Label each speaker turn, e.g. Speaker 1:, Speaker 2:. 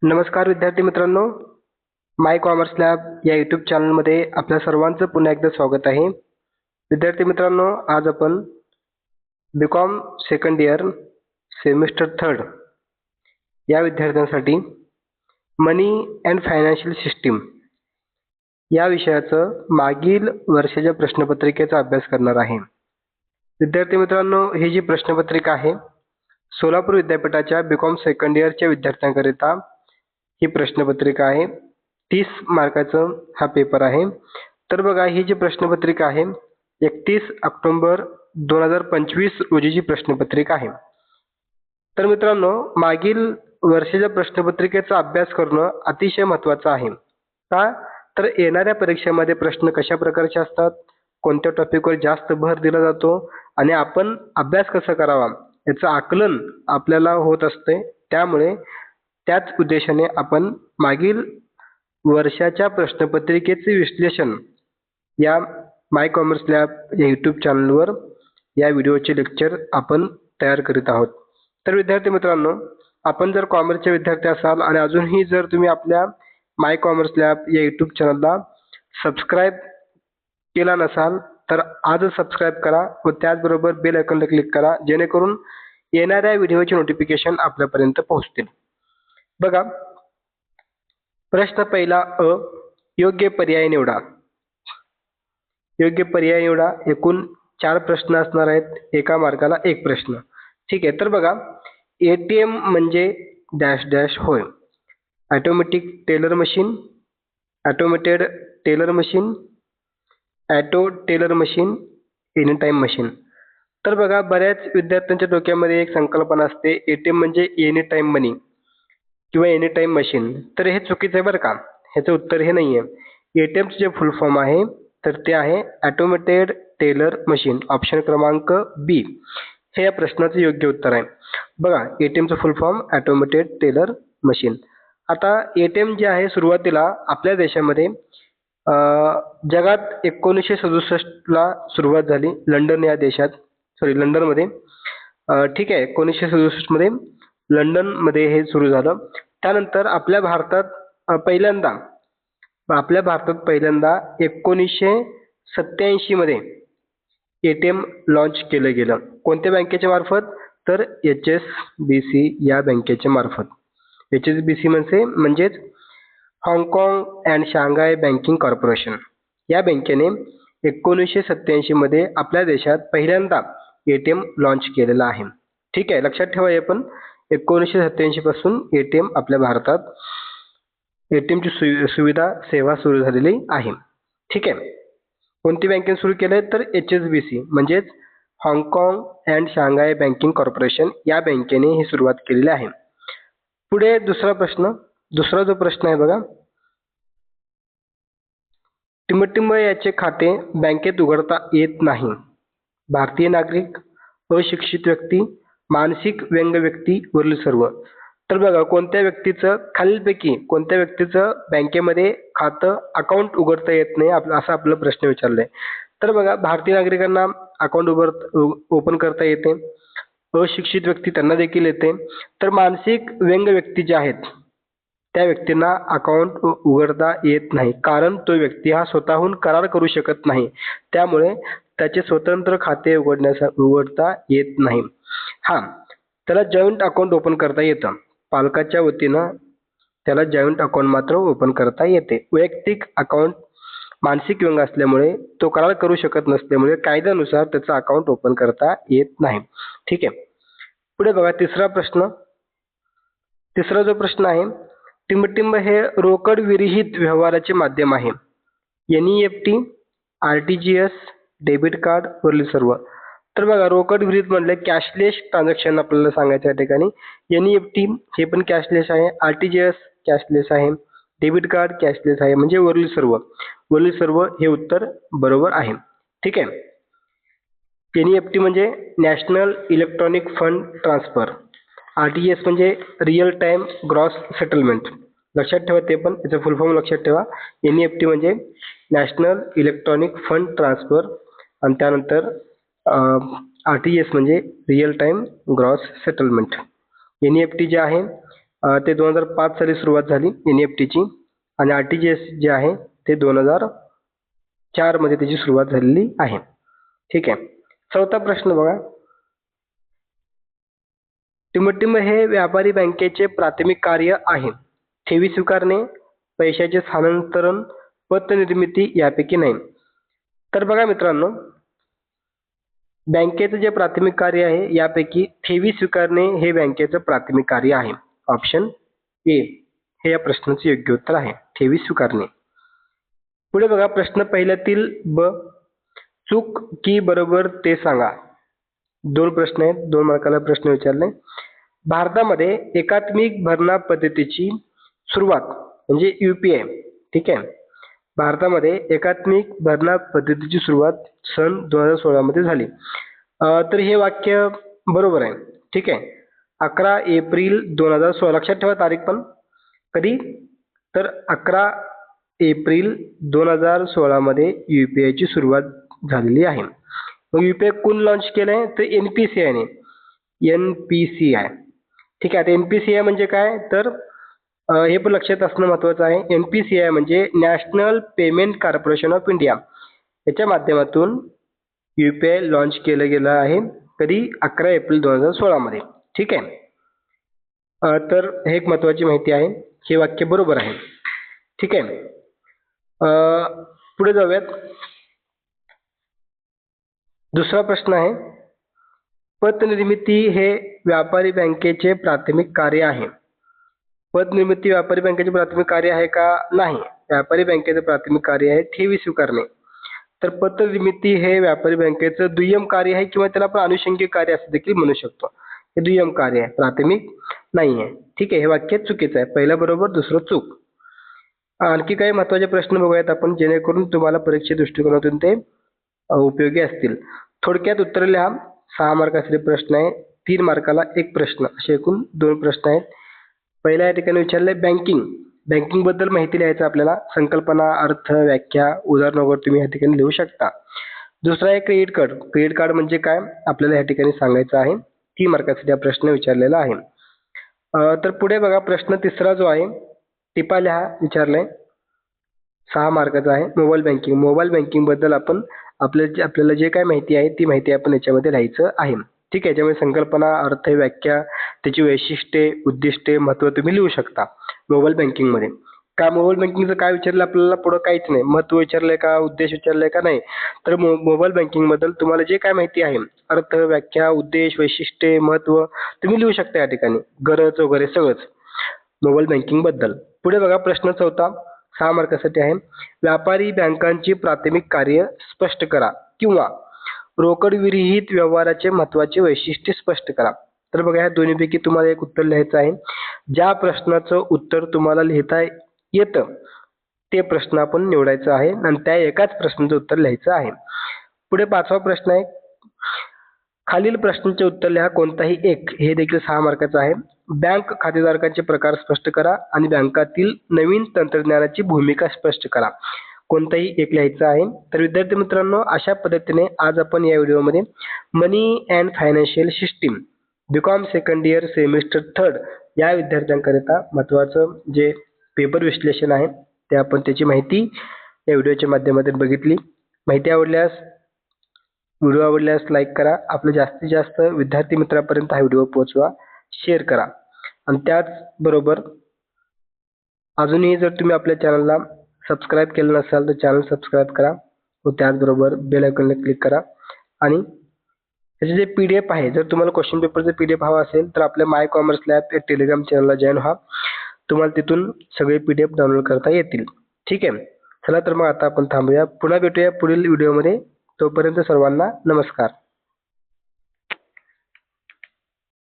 Speaker 1: नमस्कार विद्यार्थी मित्रांनो, माय कॉमर्स लॅब या यूट्यूब चॅनलमध्ये आपल्या सर्वांचं पुन्हा एकदा स्वागत आहे. विद्यार्थी मित्रांनो, आज आपण BCom second year semester third या विद्यार्थ्यांसाठी मनी अँड फायनान्शियल सिस्टीम या विषयाचं मागील वर्षाच्या प्रश्नपत्रिकेचा अभ्यास करणार आहे. विद्यार्थी मित्रांनो, ही जी प्रश्नपत्रिका आहे सोलापूर विद्यापीठाच्या बीकॉम सेकंड इयरच्या विद्यार्थ्यांकरिता ही प्रश्नपत्रिका आहे. 30 मार्काचं हा पेपर आहे. तर बघा, ही जी प्रश्नपत्रिका आहे 31 ऑक्टोबर 2025 रोजीची प्रश्नपत्रिका आहे. तर मित्रांनो, मागील वर्षाच्या प्रश्नपत्रिकेचा अभ्यास करणं अतिशय महत्त्वाचं आहे. का? तर येणाऱ्या परीक्षेमध्ये प्रश्न कशा प्रकारचे असतात, कोणत्या टॉपिकवर जास्त भर दिला जातो आणि आपण अभ्यास कसा करावा याचं आकलन आपल्याला होत असते. त्यामुळे त्याच उद्देशाने आपण मागील वर्षाच्या प्रश्नपत्रिकेचे विश्लेषण या माय कॉमर्स लॅब या यूट्यूब चॅनलवर या व्हिडिओचे लेक्चर आपण तयार करीत आहोत. तर विद्यार्थी मित्रांनो, आपण जर कॉमर्सचे विद्यार्थी असाल आणि अजूनही जर तुम्ही आपल्या माय कॉमर्स लॅब या यूट्यूब चॅनलला सबस्क्राईब केला नसाल तर आजच सबस्क्राईब करा व त्याचबरोबर बेल आयकॉनला क्लिक करा, जेणेकरून येणाऱ्या व्हिडिओचे नोटिफिकेशन आपल्यापर्यंत पोहोचतील. बघा, प्रश्न पहिला अ, योग्य पर्याय निवडा. योग्य पर्याय निवडा. एकूण 4 प्रश्न असणार आहेत, एका मार्काला 1 प्रश्न. ठीक आहे. तर बघा, एटीएम म्हणजे डॅश डॅश होय. Automatic teller machine, automated teller machine, auto teller machine, any time machine. तर बघा, बऱ्याच विद्यार्थ्यांच्या डोक्यामध्ये एक संकल्पना असते, एटीएम म्हणजे एनी टाइम मनी किंवा एनी टाइम मशीन. तर हे चुकीचं आहे बरं का. ह्याचं उत्तर हे नाही आहे. एटीएमचं जे फुल फॉर्म आहे तर ते आहे ऑटोमेटेड टेलर मशीन. ऑप्शन क्रमांक बी हे या प्रश्नाचं योग्य उत्तर आहे. बघा, एटीएमचं full form automated teller machine. आता एटीएम जे आहे सुरुवातीला आपल्या देशामध्ये जगात 1967ला सुरुवात झाली लंडन या देशात, लंडनमध्ये. ठीक आहे, 1967मध्ये लंडनमध्ये हे सुरू झालं. त्यानंतर आपल्या भारतात पहिल्यांदा 1987 मध्ये एटीएम लॉन्च केलं गेलं. कोणत्या बँकेच्या मार्फत? तर HSBC या बँकेच्या मार्फत. HSBC म्हणजेच हाँगकाँग अँड शांघाय बँकिंग कॉर्पोरेशन या बँकेने 1987 मध्ये आपल्या देशात पहिल्यांदा एटीएम लॉन्च केलेला आहे. ठीक आहे, लक्षात ठेवा. हे पण 1987 पासून एटीएम आपल्या भारतात एटीएमची सुविधा सेवा सुरू झालेली आहे. ठीक आहे. कोणती बँकेने सुरू केलंय? तर HSBC म्हणजेच हाँगकाँग अँड शांघाय बँकिंग कॉर्पोरेशन या बँकेने ही सुरुवात केलेली आहे. पुढे दुसरा जो प्रश्न आहे बघा, टिंबटिंब याचे खाते बँकेत उघडता येत नाही. भारतीय नागरिक, अशिक्षित व्यक्ती, मानसिक व्यंग व्यक्ती, वरील सर्व. तर बघा, खालीलपैकी कोणत्या व्यक्तीचं बँकेमध्ये खातं अकाउंट उघडता येत नाही असा आपला प्रश्न विचारलाय. तर बघा, भारतीय नागरिकांना अकाउंट ओपन करता येते. अशिक्षित व्यक्ती त्यांना देखील येते. तर मानसिक व्यंग व्यक्ती जे आहेत त्या व्यक्तींना अकाउंट उघडता येत नाही, कारण तो व्यक्ती हा स्वतःहून करार करू शकत नाही. त्यामुळे त्याचे स्वतंत्र खाते उघडता येत नाही. त्याला जॉईंट अकाउंट ओपन करता येतं. पालकाच्या वतीनं त्याला जॉईंट अकाउंट मात्र ओपन करता येते. वैयक्तिक अकाउंट मानसिक व्यंग असल्यामुळे तो करार करू शकत नसल्यामुळे कायद्यानुसार त्याचं अकाउंट ओपन करता येत नाही. ठीक आहे. पुढे बघा, तिसरा जो प्रश्न आहे, टिंबटिंब हे रोकड विरहित व्यवहाराचे माध्यम आहे. NEFT, RTGS, डेबिट कार्ड, वरील सर्व. तर बघा, रोकड विरहित म्हणले कॅशलेस ट्रान्झॅक्शन आपल्याला सांगायचं या ठिकाणी. NEFT हे पण कॅशलेस आहे, RTGS कॅशलेस आहे, डेबिट कार्ड कॅशलेस आहे, म्हणजे वरील सर्व हे उत्तर बरोबर आहे. ठीक आहे. NEFT म्हणजे national electronic fund transfer. RTGS म्हणजे रिअल टाइम ग्रॉस सेटलमेंट. लक्षात ठेवा, ते पण याचं फुल फॉर्म लक्षात ठेवा. NEFT म्हणजे नॅशनल इलेक्ट्रॉनिक फंड ट्रान्सफर आणि त्यानंतर RTGS म्हणजे real time gross settlement. NEFT जे आहे ते 2005 साली सुरुवात झाली NEFTची आणि RTGS जे आहे ते 2004 मध्ये त्याची सुरुवात झालेली आहे. ठीक आहे. चौथा प्रश्न बघा. टिमटिम हे व्यापारी बँकेचे प्राथमिक कार्य आहे. ठेवी स्वीकारणे, पैशाचे स्थानांतरण, पतनिर्मिती यापैकी नाही. तर बघा मित्रांनो, बँकेचं जे प्राथमिक कार्य आहे यापैकी ठेवी स्वीकारणे हे बँकेचं प्राथमिक कार्य आहे. ऑप्शन ए हे या प्रश्नाचे योग्य उत्तर आहे, ठेवी स्वीकारणे. पुढे बघा प्रश्न पहिल्यातील ब, चूक की बरोबर ते सांगा. 2 प्रश्न आहेत, 2 मार्काला प्रश्न विचारले. भारतामध्ये एकात्मिक भरणा पद्धतीची सुरुवात म्हणजे UPI. ठीक आहे. भारतामध्ये एकात्मिक भरणा पद्धतीची सुरुवात सन 2016 मध्ये झाली. तर हे वाक्य बरोबर आहे. ठीक आहे. 11 एप्रिल 2016. लक्षात ठेवा तारीख पण. कधी? तर 11 एप्रिल 2016 मध्ये UPI ची सुरुवात झालेली आहे. मग UPI कोण लॉन्च केलंय? तर NPCI ने. NPCI. ठीक आहे. आता NPCI म्हणजे काय? तर हे पण लक्षात असणं महत्त्वाचं आहे. NPCI म्हणजे national payment corporation of India. याच्या माध्यमातून UPI लॉन्च केलं गेलं आहे. कधी? 11 एप्रिल 2016 मध्ये. ठीक आहे. तर हे एक महत्त्वाची माहिती आहे. हे वाक्य बरोबर आहे. ठीक आहे. पुढे जाऊयात. दुसरा प्रश्न आहे, पतनिर्मिती हे व्यापारी बँकेचे प्राथमिक कार्य आहे. पतनिर्मिती व्यापारी बँकेचे प्राथमिक कार्य आहे का? नाही. व्यापारी बँकेचे प्राथमिक कार्य आहे ठेवी स्वीकारणे. तर पतनिर्मिती हे व्यापारी बँकेचं दुय्यम कार्य आहे किंवा त्याला आपण अनुषंगिक कार्य असं देखील म्हणू शकतो. हे दुय्यम कार्य आहे, प्राथमिक नाही आहे. ठीक आहे. हे वाक्य चुकीचं आहे. पहिलं बरोबर, दुसरं चूक. आणखी काही महत्त्वाचे प्रश्न बघूयात आपण, जेणेकरून तुम्हाला परीक्षे दृष्टिकोनातून ते उपयोगी असतील. थोडक्यात उत्तर लिहा. 6 मार्काचे प्रश्न आहे. 3 मार्काला 1 प्रश्न, असे एकूण 2 प्रश्न आहेत. पहिल्या या ठिकाणी विचारलंय बँकिंग. बँकिंग बद्दल माहिती लिहायचं आपल्याला. संकल्पना, अर्थ, व्याख्या, उदाहरण वगैरे तुम्ही या ठिकाणी लिहू शकता. दुसरा आहे क्रेडिट कार्ड. क्रेडिट कार्ड म्हणजे काय आपल्याला या ठिकाणी सांगायचं आहे. 3 मार्कासाठी हा प्रश्न विचारलेला आहे. तर पुढे बघा प्रश्न तिसरा जो आहे, टिपा लिहा विचारलाय. 6 मार्काचा आहे. Mobile banking. मोबाईल बँकिंग बद्दल आपण आपल्याला जे काय माहिती आहे ती माहिती आपण याच्यामध्ये लिहायचं आहे. ठीक आहे. याच्यामध्ये संकल्पना, अर्थ, व्याख्या, त्याची वैशिष्ट्ये, उद्दिष्टे, महत्त्व तुम्ही लिहू शकता मोबाईल बँकिंग मध्ये. का मोबाईल बँकिंगचं काय विचारलं आपल्याला? पुढं काहीच नाही. महत्त्व विचारलंय का? उद्देश विचारलंय का? नाही. तर मोबाईल बँकिंग बद्दल तुम्हाला जे काय माहिती आहे, अर्थ, व्याख्या, उद्देश, वैशिष्ट्ये, महत्त्व तुम्ही लिहू शकता या ठिकाणी. गरज वगैरे सगळंच मोबाईल बँकिंग बद्दल. पुढे बघा प्रश्न चौथा, 6 मार्कासाठी आहे. व्यापारी बँकांची प्राथमिक कार्य स्पष्ट करा किंवा रोकड विरहित व्यवहाराचे महत्त्वाचे वैशिष्ट्य स्पष्ट करा. तर बघा या दोन्हीपैकी तुम्हाला एक उत्तर लिहायचं आहे. ज्या प्रश्नाचं उत्तर तुम्हाला लिहिता येतं ते प्रश्न आपण निवडायचं आहे आणि त्या एकाच प्रश्नाचं उत्तर लिहायचं आहे. पुढे 5वा प्रश्न आहे, खालील प्रश्नांचे उत्तर लिहा कोणताही एक. हे देखील 6 मार्काचं आहे. बँक खातेधारकांचे प्रकार स्पष्ट करा आणि बँकातील नवीन तंत्रज्ञानाची भूमिका स्पष्ट करा. कोणताही एक लिहायचं आहे. तर विद्यार्थी मित्रांनो, अशा पद्धतीने आज आपण या व्हिडिओमध्ये money and financial system BCom second year semester 3 या विद्यार्थ्यांकरिता महत्त्वाचं जे पेपर विश्लेषण आहे ते आपण त्याची माहिती या व्हिडिओच्या माध्यमातून बघितली. माहिती आवडल्यास, व्हिडिओ आवडल्यास लाईक करा. आपल्या जास्तीत जास्त विद्यार्थी मित्रांपर्यंत हा व्हिडिओ पोहोचवा, शेअर करा. आणि त्याचबरोबर अजूनही जर तुम्ही आपल्या चॅनलला सबस्क्राईब केलं नसाल तर चॅनल सबस्क्राईब करा व त्याचबरोबर बेल आयकॉनला क्लिक करा. आणि त्याचे जे PDF आहे, जर तुम्हाला क्वेश्चन पेपरचं PDF हवा असेल तर आपल्या माय कॉमर्स लॅब या टेलिग्राम चॅनलला जॉईन व्हा. तुम्हाला तिथून सगळे PDF डाउनलोड करता येतील. ठीक आहे. चला तर मग आता आपण थांबूया. पुन्हा भेटूया पुढील व्हिडिओमध्ये. तोपर्यंत सर्वांना नमस्कार.